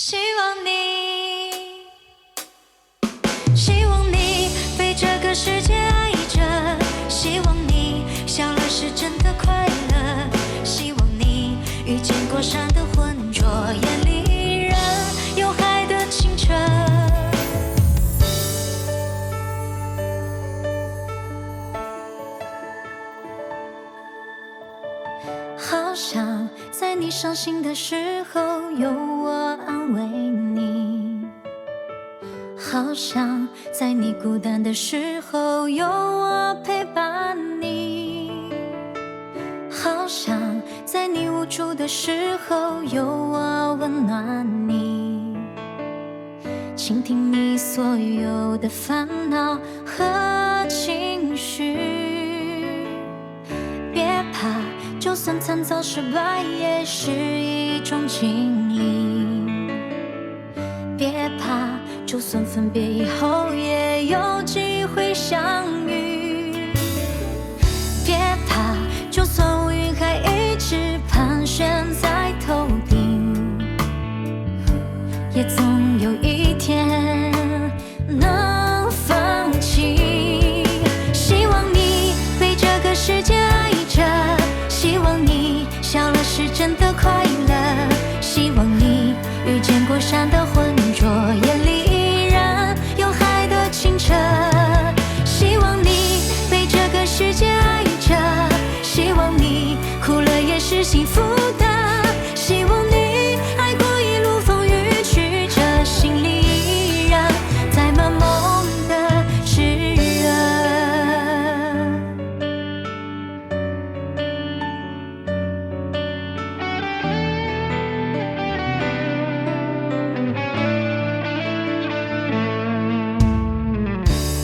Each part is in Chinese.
希望你，希望你被这个世界爱着，希望你笑了是真的快乐，希望你遇见过山的浑浊，眼里依然有海的清澈。好想在你伤心的时候有我安慰你，好想在你孤单的时候有我陪伴你，好想在你无助的时候有我温暖你，倾听你所有的烦恼和情绪，别怕，就算惨遭失败也是一种经历，别怕，就算分别以后也有机会相遇，别怕，就算乌云还一直盘旋在头顶，也总有一天能放弃。希望你被这个世界爱着，希望你笑了是真的快乐，希望你遇见过山的浑浊，眼里依然有海的清澈，希望你被这个世界爱着，希望你哭了也是幸福的，希望你爱过一路风雨曲折，心里依然载满梦的炽热。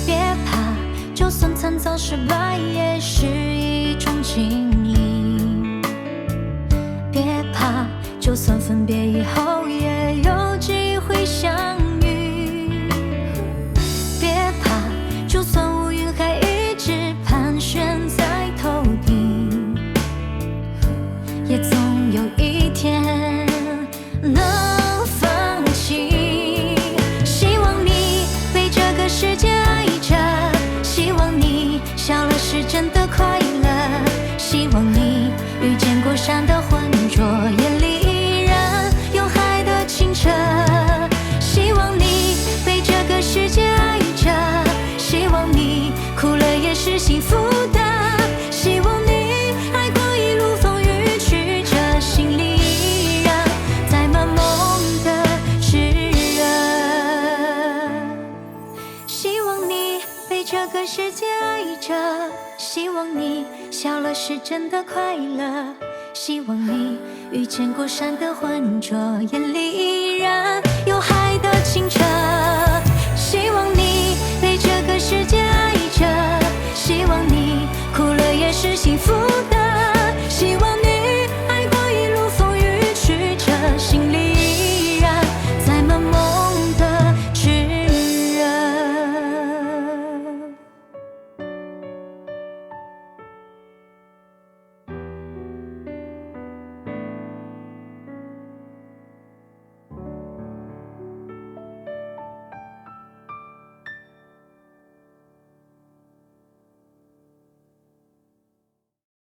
别怕，就算惨遭失败也是一种经历，别怕，就算分别以后也有机会相遇，别怕，就算乌云还一直盘旋在头顶，也总有一天能放弃。希望你被这个世界爱着，希望你笑了是真的快乐，希望你遇见过山的浑浊，眼里依然有海的清澈，希望你被这个世界爱着，希望你哭了也是幸福的，希望你爱过一路风雨曲折，心里依然载满梦的炽热。希望你被这个世界爱着，希望你笑了是真的快乐，希望你遇见过山的浑浊，眼里依然有海的清澈。